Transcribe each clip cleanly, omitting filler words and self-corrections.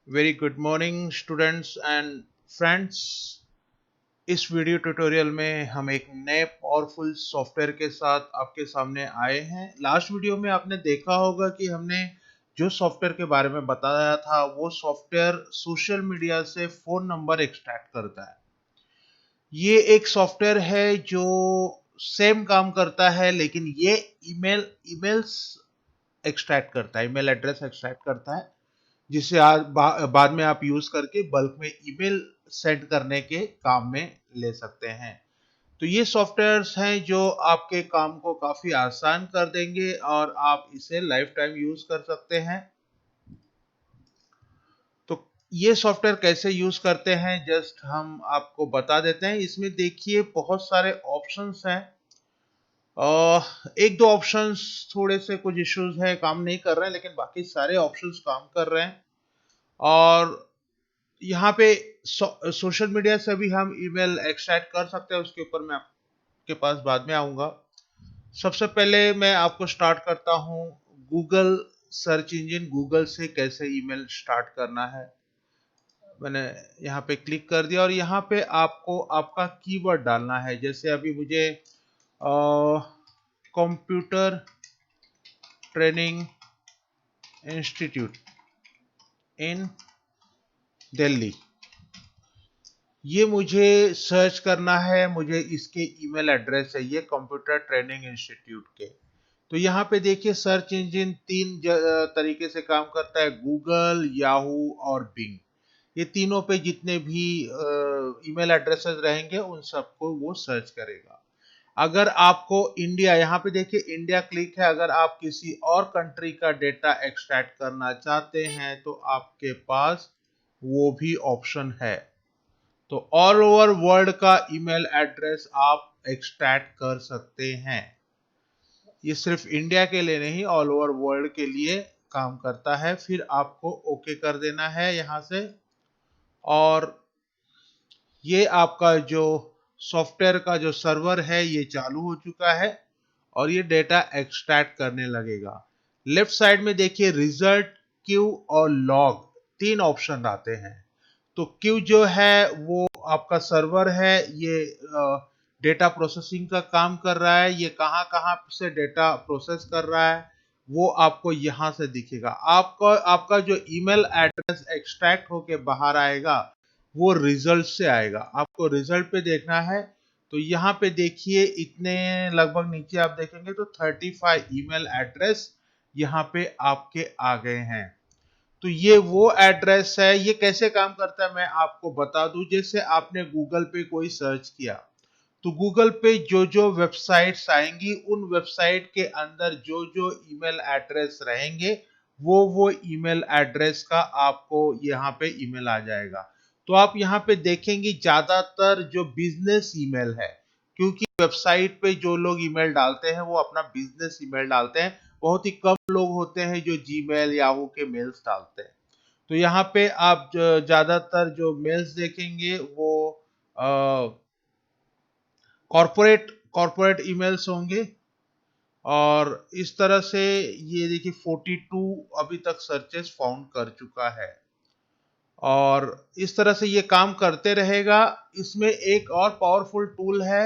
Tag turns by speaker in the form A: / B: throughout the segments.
A: Very good morning students and friends. इस video tutorial में हम एक नए पावरफुल सॉफ्टवेयर के साथ आपके सामने आए हैं। लास्ट वीडियो में आपने देखा होगा कि हमने जो सॉफ्टवेयर के बारे में बताया था वो सॉफ्टवेयर सोशल मीडिया से फोन नंबर एक्सट्रैक्ट करता है। ये एक सॉफ्टवेयर है जो सेम काम करता है, लेकिन ये ईमेल्स एक्सट्रैक्ट करता है, ईमेल एड्रेस एक्सट्रैक्ट करता है, जिसे आज बाद में आप यूज करके बल्क में ईमेल सेंड करने के काम में ले सकते हैं। तो ये सॉफ्टवेयर्स हैं जो आपके काम को काफी आसान कर देंगे और आप इसे लाइफ टाइम यूज कर सकते हैं। तो ये सॉफ्टवेयर कैसे यूज करते हैं जस्ट हम आपको बता देते हैं। इसमें देखिए बहुत सारे ऑप्शंस हैं। एक दो ऑप्शंस थोड़े से कुछ इश्यूज है, काम नहीं कर रहे हैं, लेकिन बाकी सारे ऑप्शंस काम कर रहे हैं। और यहाँ पे सोशल मीडिया से भी हम ईमेल एक्सट्रैक्ट कर सकते हैं, उसके ऊपर मैं आपके पास बाद में आऊंगा। सबसे पहले मैं आपको स्टार्ट करता हूँ गूगल सर्च इंजन, गूगल से कैसे ईमेल स्टार्ट करना है। मैंने यहाँ पे क्लिक कर दिया और यहाँ पे आपको आपका कीवर्ड डालना है। जैसे अभी मुझे कंप्यूटर ट्रेनिंग इंस्टीट्यूट इन दिल्ली, ये मुझे सर्च करना है। मुझे इसके ईमेल एड्रेस चाहिए कंप्यूटर ट्रेनिंग इंस्टीट्यूट के। तो यहाँ पे देखिए सर्च इंजन तीन तरीके से काम करता है, गूगल, याहू और बिंग। ये तीनों पे जितने भी ईमेल एड्रेसेस रहेंगे उन सबको वो सर्च करेगा। अगर आपको इंडिया, यहाँ पे देखिए इंडिया क्लिक है, अगर आप किसी और कंट्री का डेटा एक्सट्रैक्ट करना चाहते हैं तो आपके पास वो भी ऑप्शन है। तो ऑल ओवर वर्ल्ड का ईमेल एड्रेस आप एक्सट्रैक्ट कर सकते हैं। ये सिर्फ इंडिया के लिए नहीं, ऑल ओवर वर्ल्ड के लिए काम करता है। फिर आपको ओके कर देना है यहाँ से, और ये आपका जो सॉफ्टवेयर का जो सर्वर है ये चालू हो चुका है और ये डेटा एक्सट्रैक्ट करने लगेगा। लेफ्ट साइड में देखिए रिजल्ट, क्यू और लॉग, तीन ऑप्शन आते हैं। तो क्यू जो है वो आपका सर्वर है, ये डेटा प्रोसेसिंग का काम कर रहा है। ये कहाँ कहाँ से डेटा प्रोसेस कर रहा है वो आपको यहाँ से दिखेगा। आपको आपका जो ईमेल एड्रेस एक्सट्रैक्ट होके बाहर आएगा वो रिजल्ट से आएगा। आपको रिजल्ट पे देखना है। तो यहाँ पे देखिए इतने लगभग नीचे आप देखेंगे तो 35 ईमेल एड्रेस यहाँ पे आपके आ गए हैं। तो ये वो एड्रेस है। ये कैसे काम करता है मैं आपको बता दूं। जैसे आपने गूगल पे कोई सर्च किया तो गूगल पे जो जो वेबसाइट्स आएंगी उन वेबसाइट के अंदर जो जो ईमेल एड्रेस रहेंगे वो ईमेल एड्रेस का आपको यहाँ पे ईमेल आ जाएगा। तो आप यहाँ पे देखेंगे ज्यादातर जो बिजनेस ईमेल है, क्योंकि वेबसाइट पे जो लोग ईमेल डालते हैं वो अपना बिजनेस ईमेल डालते हैं। बहुत ही कम लोग होते हैं जो जीमेल याहू के मेल्स डालते हैं। तो यहाँ पे आप ज्यादातर जो मेल्स देखेंगे वो कॉर्पोरेट कॉर्पोरेट ईमेल्स होंगे। और इस तरह से ये देखिए 42 अभी तक सर्चेस फाउंड कर चुका है और इस तरह से ये काम करते रहेगा। इसमें एक और पावरफुल टूल है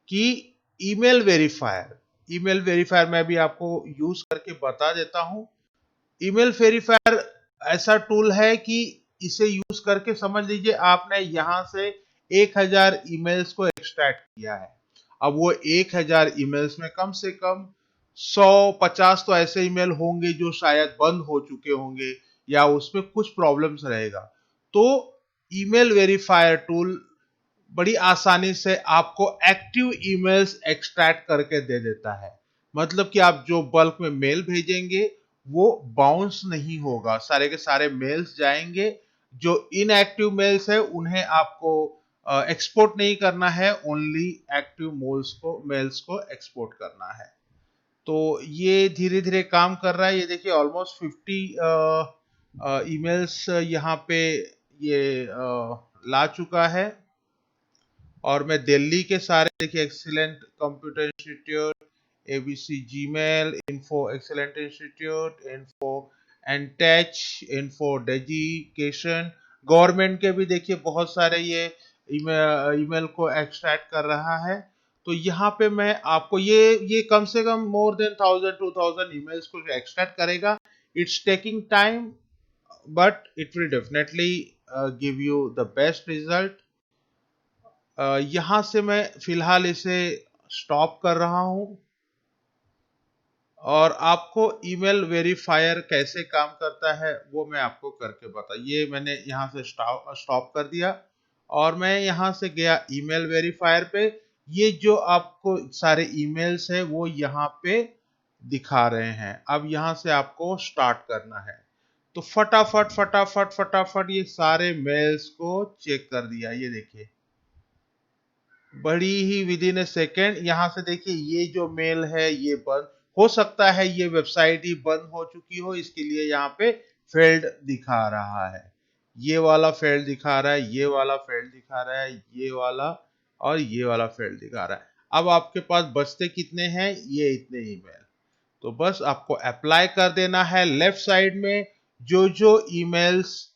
A: कि ईमेल वेरीफायर। ईमेल वेरीफायर मैं भी आपको यूज करके बता देता हूं। ईमेल वेरीफायर ऐसा टूल है कि इसे यूज करके समझ लीजिए आपने यहां से 1000 ईमेल्स को एक्सट्रैक्ट किया है। अब वो 1000 ईमेल्स में कम से कम 150 तो ऐसे ईमेल होंगे जो शायद बंद हो चुके होंगे या उसमें कुछ प्रॉब्लम्स रहेगा। तो ईमेल वेरीफायर टूल बड़ी आसानी से आपको एक्टिव ईमेल्स एक्सट्रैक्ट करके दे देता है। मतलब कि आप जो बल्क में मेल भेजेंगे वो बाउंस नहीं होगा, सारे के सारे मेल्स जाएंगे। जो इनएक्टिव मेल्स है उन्हें आपको एक्सपोर्ट नहीं करना है, ओनली एक्टिव मेल्स को एक्सपोर्ट करना है। तो ये धीरे धीरे काम कर रहा है। ये देखिए ऑलमोस्ट 50 ईमेल्स यहाँ पे ये ला चुका है। और मैं दिल्ली के सारे देखिए excellent computer institute, ABC Gmail, info excellent institute, info in touch, info, dedication, government के भी देखिए बहुत सारे ये ईमेल को एक्सट्रैक्ट कर रहा है। तो यहाँ पे मैं आपको ये कम से कम मोर देन 1000-2000 ईमेल्स को एक्सट्रैक्ट करेगा। It's taking time but it will definitely give you the best result. यहाँ से मैं फिलहाल इसे स्टॉप कर रहा हूँ और आपको ईमेल वेरीफायर कैसे काम करता है वो मैं आपको करके बता। ये मैंने यहाँ से स्टॉप कर दिया और मैं यहाँ से गया ईमेल वेरीफायर पे। ये जो आपको सारे ईमेल्स है वो यहाँ पे दिखा रहे हैं। अब यहाँ से आपको स्टार्ट करना है। तो फटाफट फटाफट फटाफट ये सारे मेल्स को चेक कर दिया। ये देखिए बड़ी ही विद इन ए सेकेंड यहाँ से देखिए ये जो मेल है ये बंद हो सकता है, ये वेबसाइट ही बंद हो चुकी हो, इसके लिए यहाँ पे फेल्ड दिखा रहा है। ये वाला फेल्ड दिखा रहा है, ये वाला फेल्ड दिखा रहा है, ये वाला और ये वाला फेल्ड दिखा रहा है। अब आपके पास बचते कितने हैं? ये इतने ईमेल। तो बस आपको अप्लाई कर देना है। लेफ्ट साइड में जो जो ईमेल्स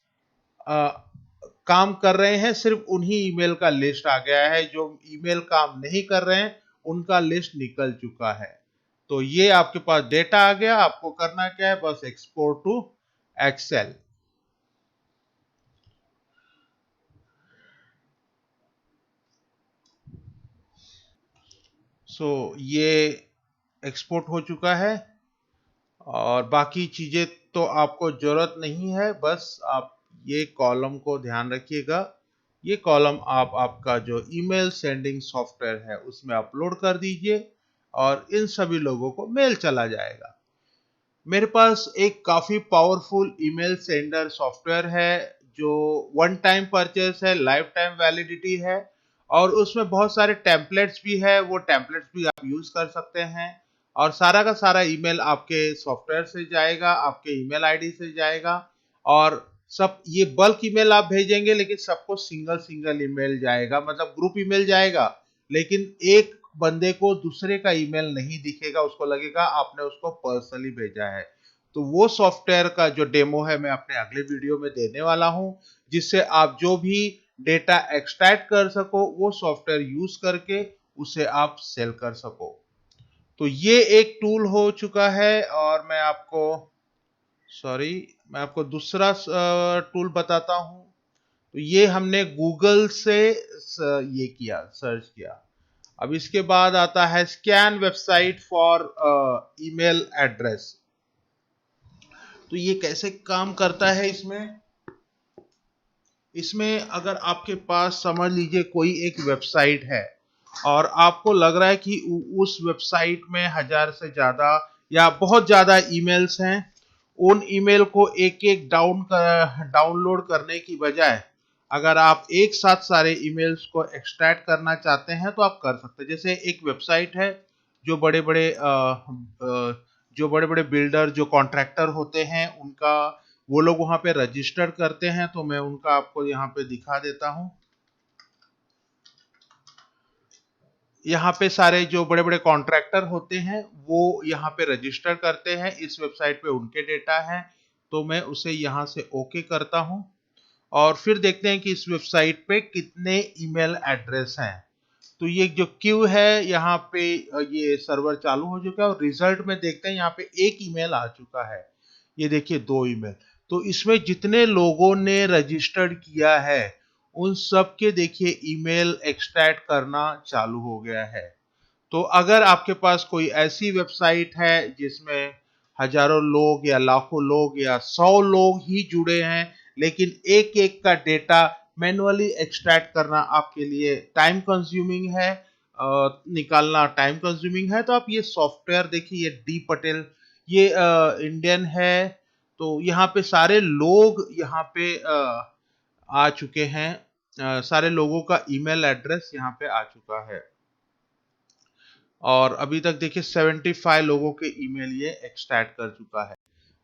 A: काम कर रहे हैं सिर्फ उन्हीं ईमेल का लिस्ट आ गया है। जो ईमेल काम नहीं कर रहे हैं उनका लिस्ट निकल चुका है। तो ये आपके पास डेटा आ गया। आपको करना क्या है? बस एक्सपोर्ट टू एक्सेल। ये एक्सपोर्ट हो चुका है और बाकी चीजें तो आपको जरूरत नहीं है। बस आप ये कॉलम को ध्यान रखिएगा। ये कॉलम आप आपका जो ईमेल सेंडिंग सॉफ्टवेयर है उसमें अपलोड कर दीजिए और इन सभी लोगों को मेल चला जाएगा। मेरे पास एक काफी पावरफुल ईमेल सेंडर सॉफ्टवेयर है जो वन टाइम परचेस है, लाइफ टाइम वैलिडिटी है और उसमें बहुत सारे टेम्पलेट्स भी है। वो टेम्पलेट्स भी आप यूज कर सकते हैं और सारा का सारा ईमेल आपके सॉफ्टवेयर से जाएगा, आपके ईमेल आईडी से जाएगा और सब ये बल्क ईमेल आप भेजेंगे लेकिन सबको सिंगल सिंगल ईमेल जाएगा, मतलब ग्रुप ईमेल जाएगा लेकिन एक बंदे को दूसरे का ईमेल नहीं दिखेगा, उसको लगेगा आपने उसको पर्सनली भेजा है। तो वो सॉफ्टवेयर का जो डेमो है मैं अपने अगले वीडियो में देने वाला हूं, जिससे आप जो भी डेटा एक्सट्रैक्ट कर सको वो सॉफ्टवेयर यूज करके उसे आप सेल कर सको। तो ये एक टूल हो चुका है और मैं आपको दूसरा टूल बताता हूं। तो ये हमने गूगल से ये किया, सर्च किया। अब इसके बाद आता है scan website for email address. तो ये कैसे काम करता है? इसमें अगर आपके पास समझ लीजिए कोई एक वेबसाइट है और आपको लग रहा है कि उस वेबसाइट में 1000 से ज्यादा या बहुत ज्यादा ईमेल्स हैं, उन ईमेल को एक एक डाउनलोड करने की बजाय अगर आप एक साथ सारे ईमेल्स को एक्सट्रैक्ट करना चाहते हैं तो आप कर सकते हैं। जैसे एक वेबसाइट है जो बड़े बड़े बिल्डर, जो कॉन्ट्रैक्टर होते हैं, उनका वो लोग वहां पे रजिस्टर करते हैं। तो मैं उनका आपको यहाँ पे दिखा देता हूँ। यहाँ पे सारे जो बड़े बड़े कॉन्ट्रैक्टर होते हैं वो यहाँ पे रजिस्टर करते हैं। इस वेबसाइट पे उनके डेटा हैं। तो मैं उसे यहाँ से ओके करता हूँ और फिर देखते हैं कि इस वेबसाइट पे कितने ईमेल एड्रेस हैं। तो ये जो क्यू है यहाँ पे ये सर्वर चालू हो चुका है और रिजल्ट में देखते हैं यहाँ पे एक ईमेल आ चुका है। ये देखिए 2 ईमेल। तो इसमें जितने लोगों ने रजिस्टर्ड किया है उन सब के देखिए ईमेल एक्सट्रैक्ट करना चालू हो गया है। तो अगर आपके पास कोई ऐसी वेबसाइट है जिसमें हजारों लोग या लाखों लोग या 100 लोग ही जुड़े हैं लेकिन एक एक का डेटा मैनुअली एक्सट्रैक्ट करना आपके लिए टाइम कंज्यूमिंग है, निकालना टाइम कंज्यूमिंग है, तो आप ये सॉफ्टवेयर देखिए, ये डी पटेल, ये इंडियन है। तो यहाँ पे सारे लोग यहाँ पे आ चुके हैं। सारे लोगों का ईमेल एड्रेस यहाँ पे आ चुका है और अभी तक देखिए 75 लोगों के ईमेल ये एक्सट्रैक्ट कर चुका है।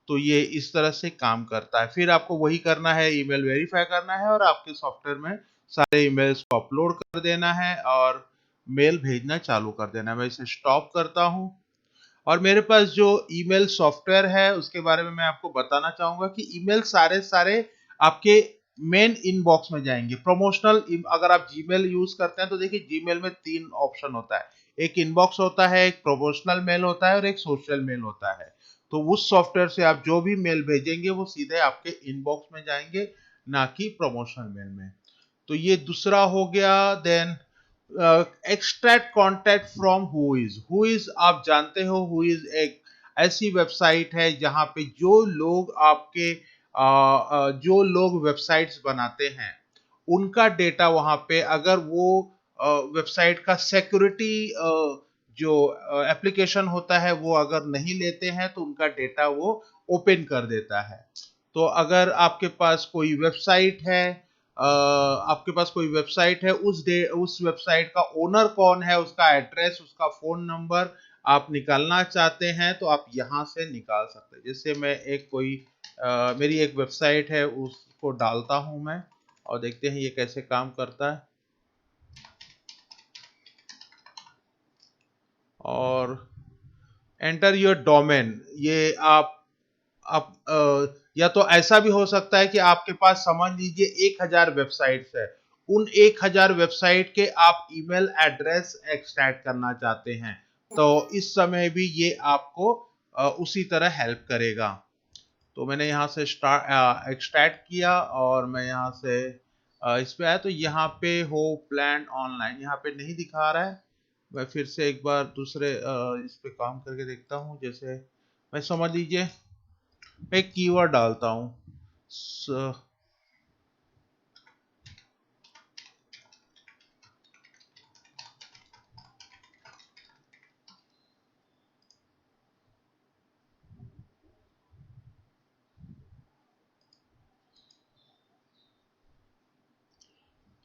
A: तो ये इस तरह से काम करता है। फिर आपको वही करना है, ईमेल वेरीफाई करना है और आपके सॉफ्टवेयर में सारे ईमेल्स को अपलोड कर देना है और मेल भेजना चालू कर देना है। मैं इसे स्टॉप करता हूँ और मेरे पास जो ईमेल सॉफ्टवेयर है उसके बारे में मैं आपको बताना चाहूंगा कि ईमेल सारे सारे आपके मेन इनबॉक्स में जाएंगे। प्रमोशनल, अगर आप जीमेल यूज करते हैं तो देखिए जीमेल में 3 ऑप्शन होता है, एक इनबॉक्स होता है, एक प्रमोशनल मेल होता है और एक सोशल मेल होता है। तो उस सॉफ्टवेयर से आप जो भी मेल भेजेंगे वो सीधे आपके इनबॉक्स में जाएंगे, ना कि प्रमोशनल मेल में। तो ये दूसरा हो गया। Then extract contact from who is आप जानते हो हु इज एक ऐसी वेबसाइट है जहां पे जो लोग वेबसाइट्स बनाते हैं उनका डेटा वहां पे, अगर वो वेबसाइट का सिक्योरिटी जो एप्लीकेशन होता है वो अगर नहीं लेते हैं तो उनका डेटा वो ओपन कर देता है। तो अगर आपके पास कोई वेबसाइट है, उस वेबसाइट का ओनर कौन है, उसका एड्रेस, उसका फोन नंबर आप निकालना चाहते हैं तो आप यहां से निकाल सकते हैं। जैसे मैं मेरी एक वेबसाइट है उसको डालता हूं मैं, और देखते हैं ये कैसे काम करता है। और एंटर योर डोमेन, ये या तो ऐसा भी हो सकता है कि आपके पास समझ लीजिए 1000 वेबसाइट्स है, उन 1000 वेबसाइट के आप ईमेल एड्रेस एक्सट्रैक्ट करना चाहते हैं, तो इस समय भी ये आपको उसी तरह हेल्प करेगा। तो मैंने यहाँ से एक्सट्रैक्ट किया और मैं यहाँ से इस पे आया, तो यहाँ पे हो प्लान ऑनलाइन यहाँ पे नहीं दिखा रहा है। मैं फिर से एक बार दूसरे इस पे काम करके देखता हूँ। जैसे मैं समझ लीजिए मैं एक कीवर्ड डालता हूँ,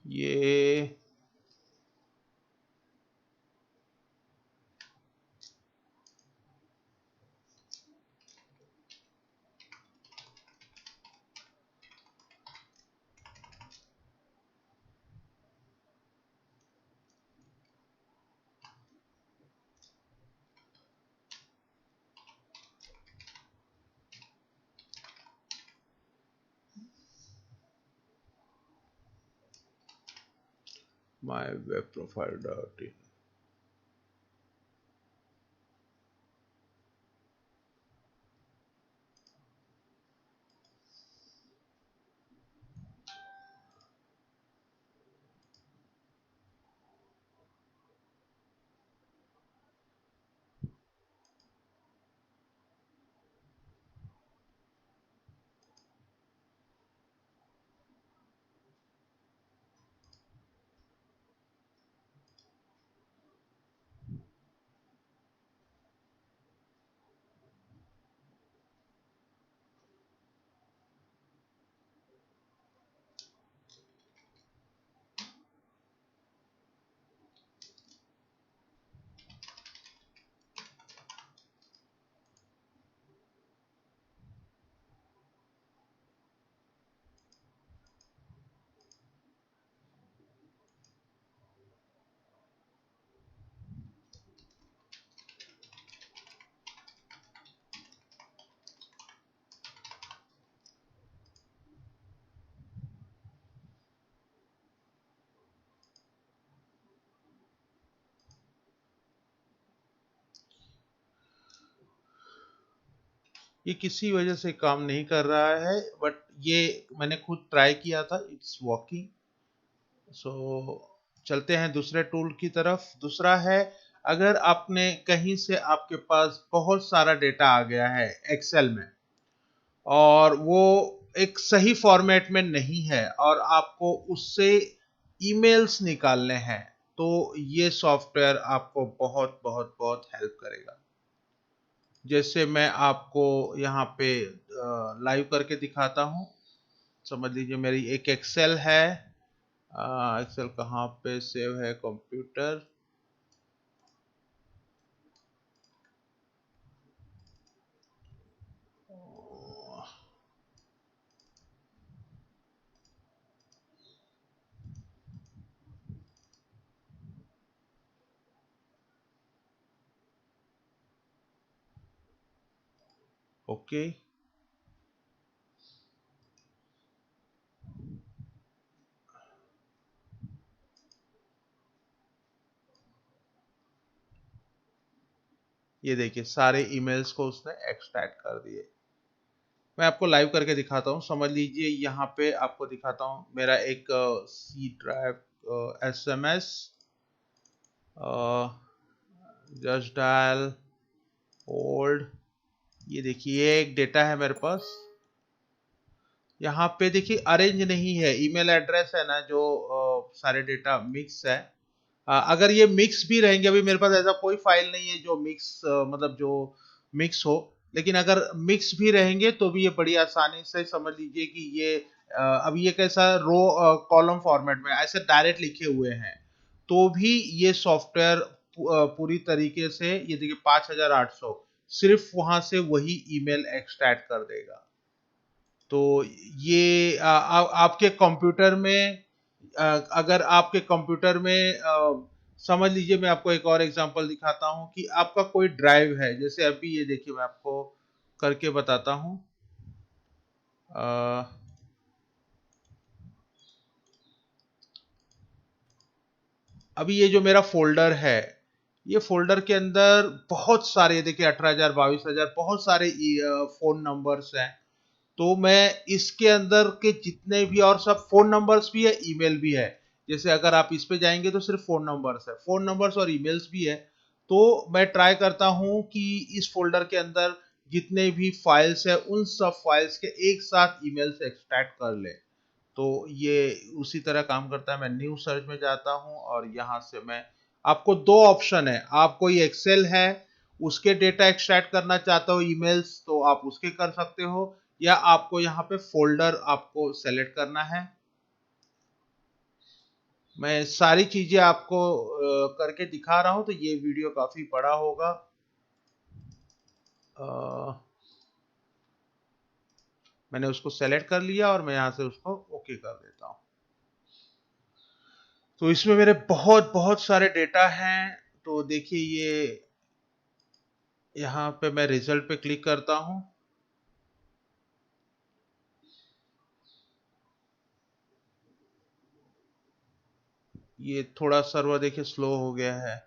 A: ये my web profile dot in. ये किसी वजह से काम नहीं कर रहा है, बट ये मैंने खुद ट्राई किया था, इट्स वर्किंग। सो चलते हैं दूसरे टूल की तरफ। दूसरा है, अगर आपने कहीं से आपके पास बहुत सारा डेटा आ गया है एक्सेल में और वो एक सही फॉर्मेट में नहीं है और आपको उससे ईमेल्स निकालने हैं, तो ये सॉफ्टवेयर आपको बहुत बहुत बहुत हेल्प करेगा। जैसे मैं आपको यहाँ पे लाइव करके दिखाता हूँ। समझ लीजिए मेरी एक एक्सेल है। एक्सेल कहाँ पे सेव है, कंप्यूटर। ओके। ये देखिए सारे ईमेल्स को उसने एक्सट्रैक्ट कर दिए। मैं आपको लाइव करके दिखाता हूँ। समझ लीजिए यहाँ पे आपको दिखाता हूँ मेरा एक C drive SMS just dial old. ये देखिए एक डेटा है मेरे पास। यहाँ पे देखिए अरेंज नहीं है, ईमेल एड्रेस है ना जो सारे डेटा मिक्स है। अगर ये मिक्स भी रहेंगे, अभी मेरे पास ऐसा कोई फाइल नहीं है जो मिक्स मतलब जो मिक्स हो, लेकिन अगर मिक्स भी रहेंगे तो भी ये बड़ी आसानी से समझ लीजिए कि ये अभी ये कैसा रो कॉलम फॉर्मेट में ऐसे डायरेक्ट लिखे हुए हैं, तो भी ये सॉफ्टवेयर पूरी तरीके से ये देखिए 5800 सिर्फ वहां से वही ईमेल एक्सट्रैक्ट कर देगा। तो ये आपके कंप्यूटर में अगर आपके कंप्यूटर में समझ लीजिए, मैं आपको एक और एग्जांपल दिखाता हूं कि आपका कोई ड्राइव है, जैसे अभी ये देखिए मैं आपको करके बताता हूं। अ, अभी ये जो मेरा फोल्डर है, ये फोल्डर के अंदर बहुत सारे देखिए 18,000 22,000 बहुत सारे फोन नंबर्स हैं। तो मैं इसके अंदर के जितने भी, और सब फोन नंबर्स भी है, ईमेल भी है। जैसे अगर आप इस पे जाएंगे तो सिर्फ फोन नंबर्स है, फोन नंबर्स और ईमेल्स भी है। तो मैं ट्राई करता हूं कि इस फोल्डर के अंदर जितने भी फाइल्स है उन सब फाइल्स के एक साथ ईमेल से एक्सट्रैक्ट कर ले। तो ये उसी तरह काम करता है। मैं न्यू सर्च में जाता हूं और यहां से मैं, आपको दो ऑप्शन है, आप कोई एक्सेल है उसके डेटा एक्सट्रैक्ट करना चाहते हो ईमेल्स तो आप उसके कर सकते हो, या आपको यहाँ पे फोल्डर आपको सेलेक्ट करना है। मैं सारी चीजें आपको करके दिखा रहा हूं, तो ये वीडियो काफी बड़ा होगा। अ, मैंने उसको सेलेक्ट कर लिया और मैं यहां से उसको ओके कर देता हूं। तो इसमें मेरे बहुत बहुत सारे डेटा हैं। तो देखिए ये यहाँ पे मैं रिजल्ट पे क्लिक करता हूँ। ये थोड़ा सर्वर देखिए स्लो हो गया है।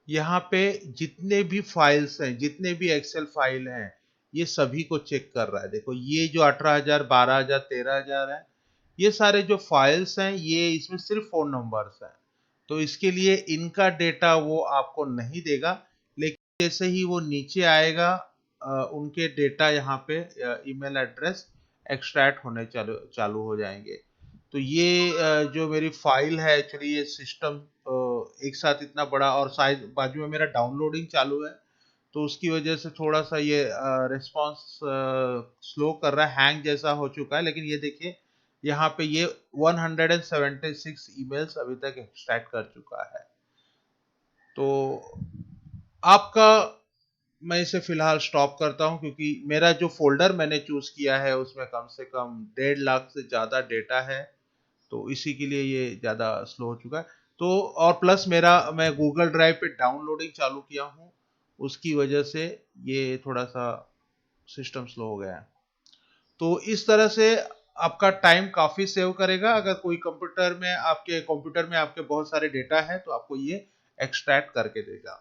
A: यहाँ पे जितने भी फाइल्स हैं, जितने भी एक्सेल फाइल हैं, ये सभी को चेक कर रहा है। देखो ये जो 18,000 12,000 13,000 है, ये सारे जो फाइल्स हैं ये इसमें सिर्फ फोन नंबर्स हैं। तो इसके लिए इनका डेटा वो आपको नहीं देगा, लेकिन जैसे ही वो नीचे आएगा उनके डेटा यहाँ पे ईमेल एड्रेस एक्सट्रैक्ट होने चालू चालू हो जाएंगे। तो ये जो मेरी फाइल है, एक्चुअली ये सिस्टम एक साथ इतना बड़ा, और शायद बाजू में मेरा डाउनलोडिंग चालू है, तो उसकी वजह से थोड़ा सा ये रिस्पांस स्लो कर रहा है, हैंग जैसा हो चुका है। लेकिन ये देखिए यहाँ पे ये 176 ईमेल्स अभी तक एक्सट्रैक्ट कर चुका है। तो आपका, मैं इसे फिलहाल स्टॉप करता हूं, क्योंकि मेरा जो फोल्डर मैंने चूज किया है उसमें कम से कम 1.5 लाख से ज्यादा डेटा है। तो इसी के लिए ये ज़्यादा स्लो हो चुका है। तो और प्लस मेरा, मैं गूगल ड्राइव पे डाउनलोडिंग चालू किया हूँ, उसकी वजह से ये थोड़ा सा सिस्टम स्लो हो गया है। तो इस तरह से आपका टाइम काफ़ी सेव करेगा। अगर कोई कंप्यूटर में आपके बहुत सारे डेटा है तो आपको ये एक्सट्रैक्ट करके देगा।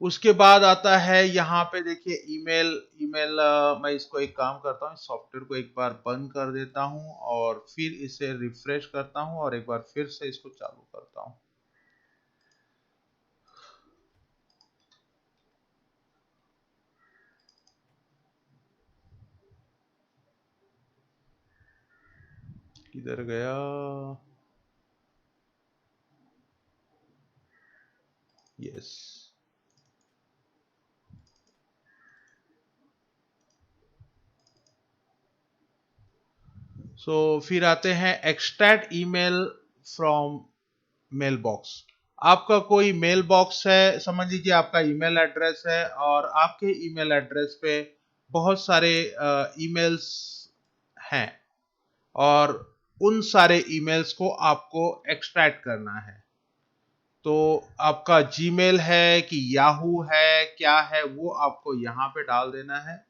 A: उसके बाद आता है यहाँ पे देखिए ईमेल। ईमेल मैं इसको एक काम करता हूँ, सॉफ्टवेयर को एक बार बंद कर देता हूँ और फिर इसे रिफ्रेश करता हूँ और एक बार फिर से इसको चालू करता हूँ। किधर गया? यस। सो फिर आते हैं extract email from mail box. आपका कोई मेल बॉक्स है, समझ लीजिए आपका ईमेल एड्रेस है और आपके ईमेल एड्रेस पे बहुत सारे ईमेल्स हैं और उन सारे ईमेल्स को आपको एक्सट्रैक्ट करना है। तो आपका जीमेल है कि याहू है, क्या है, वो आपको यहाँ पे डाल देना है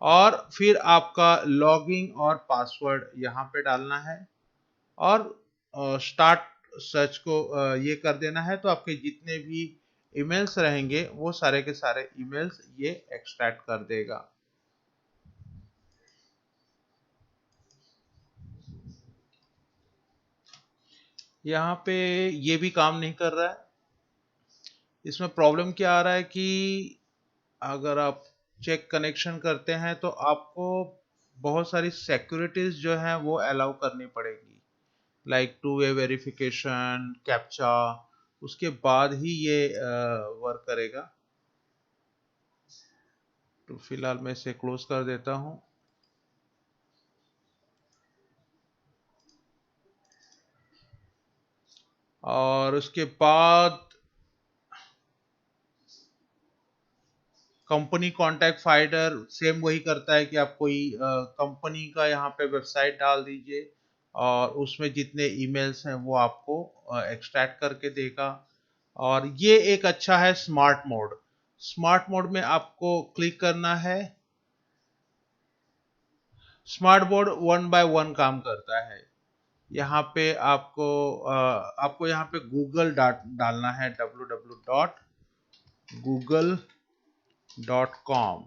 A: और फिर आपका लॉगिन और पासवर्ड यहाँ पे डालना है और स्टार्ट सर्च को ये कर देना है। तो आपके जितने भी ईमेल्स रहेंगे वो सारे के सारे ईमेल्स ये एक्सट्रैक्ट कर देगा। यहाँ पे ये भी काम नहीं कर रहा है। इसमें प्रॉब्लम क्या आ रहा है कि अगर आप चेक कनेक्शन करते हैं तो आपको बहुत सारी सिक्योरिटीज जो हैं वो अलाउ करनी पड़ेगी, like two way verification, captcha, उसके बाद ही ये वर्क करेगा। तो फिलहाल मैं इसे क्लोज कर देता हूँ। और उसके बाद कंपनी कॉन्टैक्ट फाइंडर सेम वही करता है कि आप कोई कंपनी का यहाँ पे वेबसाइट डाल दीजिए और उसमें जितने ईमेल्स हैं वो आपको एक्सट्रैक्ट करके देगा। और ये एक अच्छा है स्मार्ट मोड। स्मार्ट मोड में आपको क्लिक करना है। Smart mode one by one काम करता है। यहाँ पे आपको यहाँ पे गूगल डालना है, www.google.com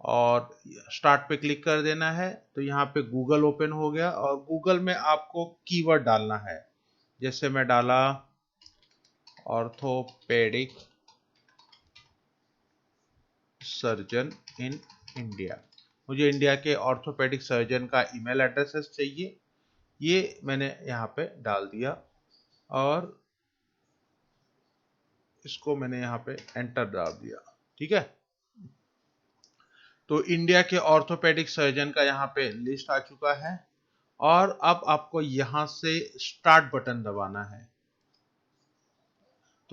A: और स्टार्ट पे क्लिक कर देना है। तो यहाँ पे गूगल ओपन हो गया और गूगल में आपको कीवर्ड डालना है। जैसे मैं डाला ऑर्थोपेडिक सर्जन इन इंडिया, मुझे इंडिया के ऑर्थोपेडिक सर्जन का ईमेल एड्रेस चाहिए, ये मैंने यहाँ पे डाल दिया और इसको मैंने यहाँ पे एंटर डाल दिया। ठीक है, तो इंडिया के ऑर्थोपेडिक सर्जन का यहाँ पे लिस्ट आ चुका है और अब आपको यहाँ से स्टार्ट बटन दबाना है।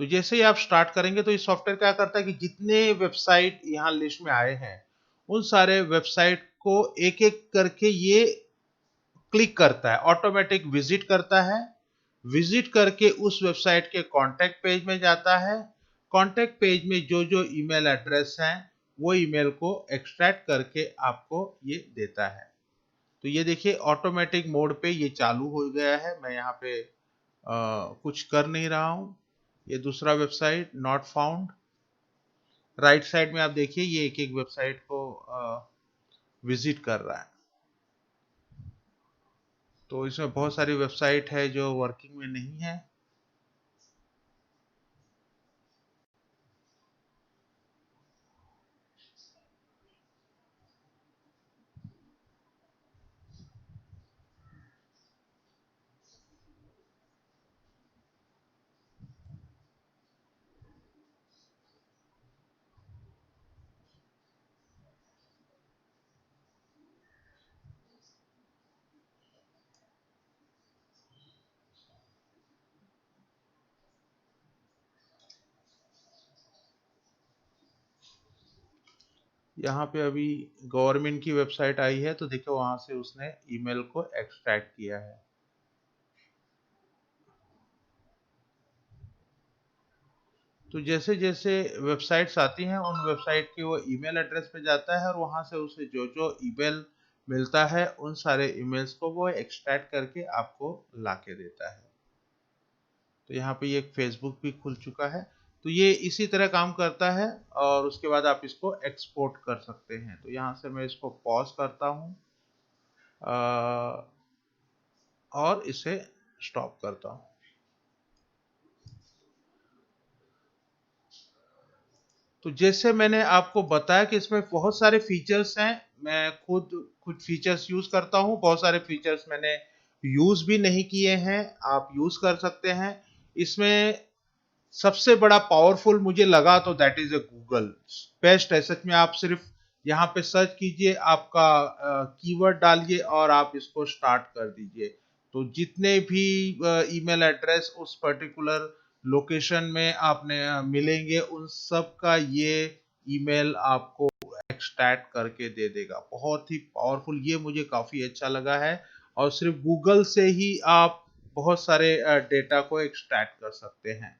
A: तो जैसे ही आप स्टार्ट करेंगे तो ये सॉफ्टवेयर क्या करता है कि जितने वेबसाइट यहाँ लिस्ट में आए हैं उन सारे वेबसाइट को एक एक करके ये क्लिक करता है, ऑटोमेटिक विजिट करता है। विजिट करके उस वेबसाइट के कॉन्टैक्ट पेज में जाता है। कॉन्टैक्ट पेज में जो जो ईमेल एड्रेस हैं वो ईमेल को एक्सट्रैक्ट करके आपको ये देता है। तो ये देखिए ऑटोमेटिक मोड पे ये चालू हो गया है। मैं यहाँ पे कुछ कर नहीं रहा हूँ। ये दूसरा website not found, right side में आप देखिए ये एक एक वेबसाइट को विजिट कर रहा है। तो इसमें बहुत सारी वेबसाइट है जो वर्किंग में नहीं है। यहाँ पे अभी गवर्नमेंट की वेबसाइट आई है तो देखो वहां से उसने ईमेल को एक्सट्रैक्ट किया है। तो जैसे जैसे वेबसाइट्स आती हैं उन वेबसाइट के वो ईमेल एड्रेस पे जाता है और वहां से उसे जो जो ईमेल मिलता है उन सारे ईमेल्स को वो एक्सट्रैक्ट करके आपको ला के देता है। तो यहाँ पे ये एक फेसबुक भी खुल चुका है। तो ये इसी तरह काम करता है और उसके बाद आप इसको एक्सपोर्ट कर सकते हैं। तो यहाँ से मैं इसको पॉज करता हूँ और इसे स्टॉप करता हूँ। तो जैसे मैंने आपको बताया कि इसमें बहुत सारे फीचर्स हैं। मैं खुद कुछ फीचर्स यूज करता हूँ, बहुत सारे फीचर्स मैंने यूज भी नहीं किए हैं, आप यूज कर सकते हैं। इसमें सबसे बड़ा पावरफुल मुझे लगा तो that is a Google best है। सच में आप सिर्फ यहाँ पे सर्च कीजिए, आपका कीवर्ड डालिए और आप इसको स्टार्ट कर दीजिए। तो जितने भी ईमेल एड्रेस उस पर्टिकुलर लोकेशन में आपने मिलेंगे, उन सब का ये ईमेल आपको एक्सट्रैक्ट करके दे देगा। बहुत ही पावरफुल, ये मुझे काफ़ी अच्छा लगा है। और सिर्फ गूगल से ही आप बहुत सारे डेटा को एक्सट्रैक्ट कर सकते हैं।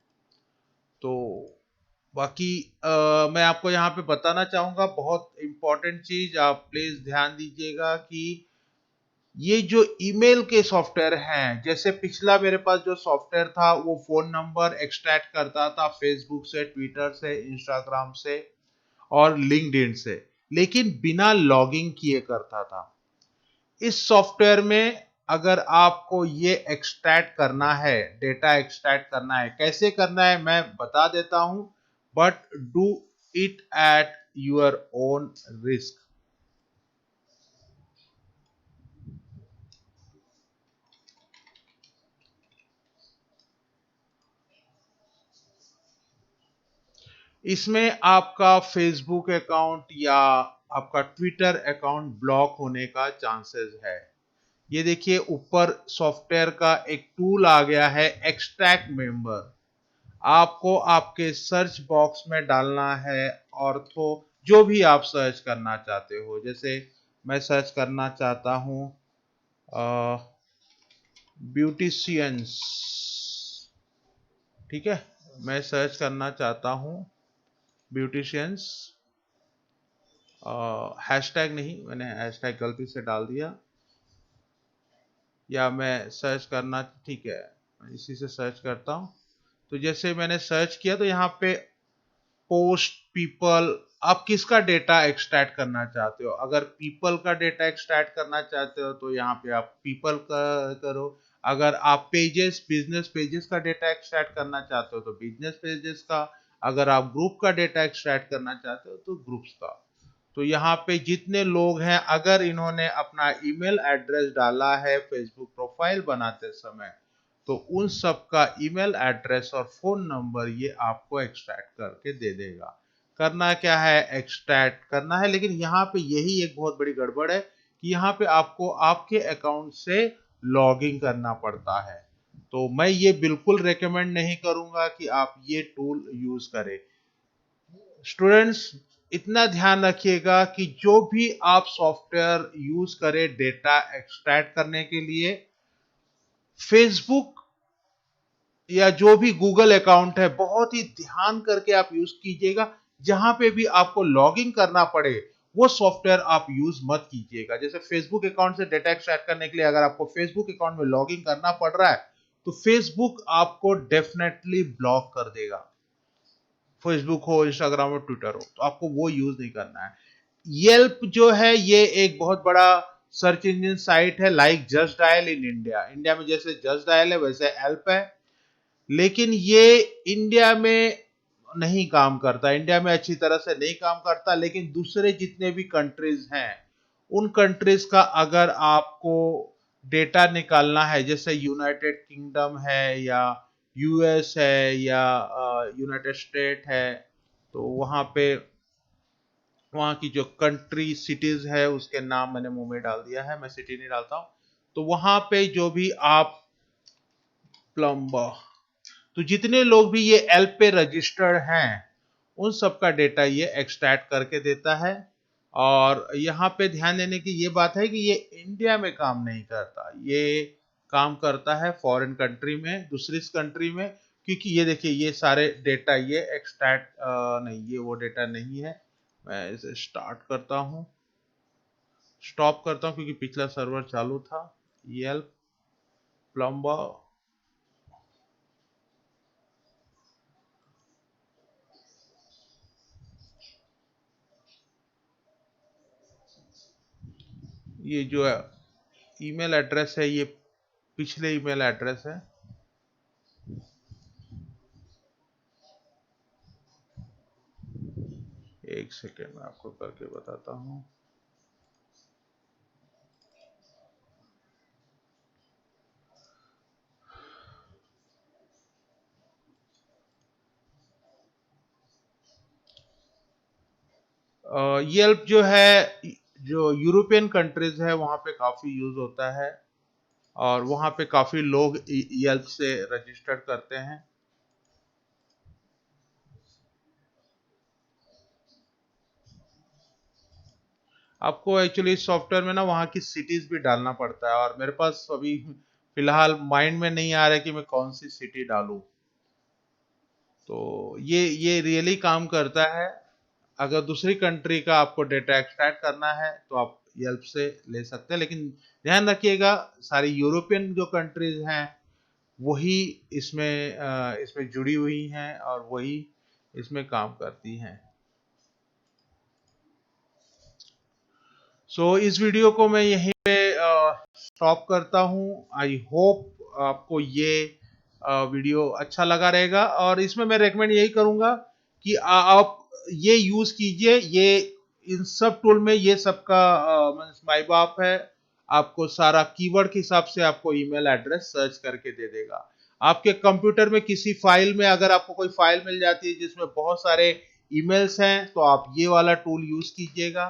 A: तो बाकी मैं आपको यहाँ पे बताना चाहूँगा, बहुत इम्पोर्टेंट चीज़ आप प्लीज़ ध्यान दीजिएगा कि ये जो ईमेल के सॉफ्टवेयर हैं, जैसे पिछला मेरे पास जो सॉफ्टवेयर था वो फ़ोन नंबर एक्सट्रैक्ट करता था फेसबुक से, ट्विटर से, इंस्टाग्राम से और लिंक्डइन से, लेकिन बिना लॉगिन किए करता था। इस सॉफ्टवेयर में अगर आपको ये एक्सट्रैक्ट करना है, डेटा एक्सट्रैक्ट करना है, कैसे करना है मैं बता देता हूं, but do it at your own risk. इसमें आपका फेसबुक अकाउंट या आपका ट्विटर अकाउंट ब्लॉक होने का चांसेस है। ये देखिए ऊपर सॉफ्टवेयर का एक टूल आ गया है, एक्सट्रैक्ट मेंबर। आपको आपके सर्च बॉक्स में डालना है ऑर्थो, जो भी आप सर्च करना चाहते हो। जैसे मैं सर्च करना चाहता हूँ ब्यूटिशियंस, ठीक है, मैं सर्च करना चाहता हूँ ब्यूटिशियंस, हैशटैग नहीं, मैंने हैशटैग गलती से डाल दिया, या मैं सर्च करना, ठीक है मैं इसी से सर्च करता हूँ। तो जैसे मैंने सर्च किया तो यहाँ पे पोस्ट पीपल, आप किसका डेटा एक्सट्रैक्ट करना चाहते हो। अगर पीपल का डेटा एक्सट्रैक्ट करना चाहते हो तो यहाँ पे आप पीपल का करो। अगर आप पेजेस, बिजनेस पेजेस का डेटा एक्सट्रैक्ट करना चाहते हो तो बिजनेस पेजेस का। अगर आप ग्रुप का डेटा एक्सट्रैक्ट करना चाहते हो तो ग्रुप्स का। तो यहाँ पे जितने लोग हैं, अगर इन्होंने अपना ईमेल एड्रेस डाला है फेसबुक प्रोफाइल बनाते समय, तो उन सब का ईमेल एड्रेस और फोन नंबर ये आपको एक्सट्रैक्ट करके दे देगा। करना क्या है, एक्सट्रैक्ट करना है। लेकिन यहाँ पे यही एक बहुत बड़ी गड़बड़ है कि यहाँ पे आपको आपके अकाउंट से लॉगिन करना पड़ता है। तो मैं ये बिल्कुल रेकमेंड नहीं करूंगा कि आप ये टूल यूज करें। स्टूडेंट्स, इतना ध्यान रखिएगा कि जो भी आप सॉफ्टवेयर यूज करें डेटा एक्सट्रैक्ट करने के लिए, फेसबुक या जो भी गूगल अकाउंट है, बहुत ही ध्यान करके आप यूज कीजिएगा। जहां पे भी आपको लॉगिन करना पड़े वो सॉफ्टवेयर आप यूज मत कीजिएगा। जैसे फेसबुक अकाउंट से डेटा एक्सट्रैक्ट करने के लिए अगर आपको फेसबुक अकाउंट में लॉगिन करना पड़ रहा है तो फेसबुक आपको डेफिनेटली ब्लॉक कर देगा। फेसबुक हो, इंस्टाग्राम हो, ट्विटर हो, तो आपको वो यूज नहीं करना है। येल्प जो है ये एक बहुत बड़ा सर्च इंजन साइट है, like just dial in India. India में जैसे जस्ट डायल है वैसे हेल्प है, लेकिन ये इंडिया में नहीं काम करता, इंडिया में अच्छी तरह से नहीं काम करता। लेकिन दूसरे जितने भी कंट्रीज हैं, उन कंट्रीज का अगर आपको डेटा निकालना है, जैसे यूनाइटेड किंगडम है या यूएस है या यूनाइटेड स्टेट है, तो वहां पे वहां की जो कंट्री सिटीज है उसके नाम मैंने मुंह में डाल दिया है, मैं सिटी नहीं डालता हूं। तो वहां पे जो भी आप प्लम्बर, तो जितने लोग भी ये एल्प पे रजिस्टर्ड हैं उन सब का डेटा ये एक्सट्रैक्ट करके देता है। और यहाँ पे ध्यान देने की ये बात है कि ये इंडिया में काम नहीं करता, ये काम करता है फॉरेन कंट्री में, दूसरी कंट्री में। क्योंकि ये देखिए ये सारे डेटा ये एक्सट्रैक्ट नहीं, ये वो डेटा नहीं है। मैं इसे स्टार्ट करता हूँ, स्टॉप करता हूँ क्योंकि पिछला सर्वर चालू था। येल्प प्लम्बर, ये जो है ईमेल एड्रेस है, ये पिछले ईमेल एड्रेस है। एक सेकेंड में आपको करके बताता हूँ। येल्प जो है, जो यूरोपियन कंट्रीज है वहां पे काफी यूज होता है और वहां पे काफी लोग येल्प से रजिस्टर्ड करते हैं। आपको एक्चुअली इस सॉफ्टवेयर में ना वहाँ की सिटीज भी डालना पड़ता है, और मेरे पास अभी फिलहाल माइंड में नहीं आ रहा है कि मैं कौन सी सिटी डालूं। तो ये रियली काम करता है। अगर दूसरी कंट्री का आपको डेटा एक्सट्रैक्ट करना है तो आप येल्प से ले सकते हैं, लेकिन ध्यान रखिएगा सारी यूरोपियन जो कंट्रीज हैं वही इसमें जुड़ी हुई हैं और वही इसमें काम करती हैं। सो इस वीडियो को मैं यहीं पे स्टॉप करता हूँ। आई होप आपको ये वीडियो अच्छा लगा रहेगा, और इसमें मैं रेकमेंड यही करूंगा कि आप ये यूज कीजिए। ये इन सब टूल में ये सबका माई बाप है, आपको सारा कीवर्ड के हिसाब से आपको ईमेल एड्रेस सर्च करके दे देगा। आपके कंप्यूटर में किसी फाइल में अगर आपको कोई फाइल मिल जाती है जिसमें बहुत सारे ईमेल्स हैं तो आप ये वाला टूल यूज कीजिएगा।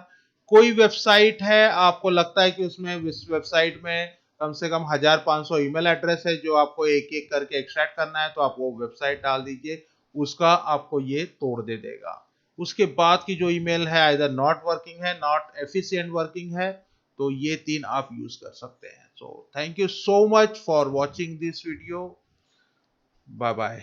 A: कोई वेबसाइट है, आपको लगता है कि उसमें इस वेबसाइट में कम से कम 1500 ईमेल एड्रेस है जो आपको एक एक करके एक्सट्रैक्ट करना है, तो आप वो वेबसाइट डाल दीजिए, उसका आपको ये तोड़ दे देगा। उसके बाद की जो ईमेल है आइदर नॉट वर्किंग है, नॉट एफिशिएंट वर्किंग है, तो ये 3 आप यूज कर सकते हैं। So thank you so much for watching this video. Bye bye.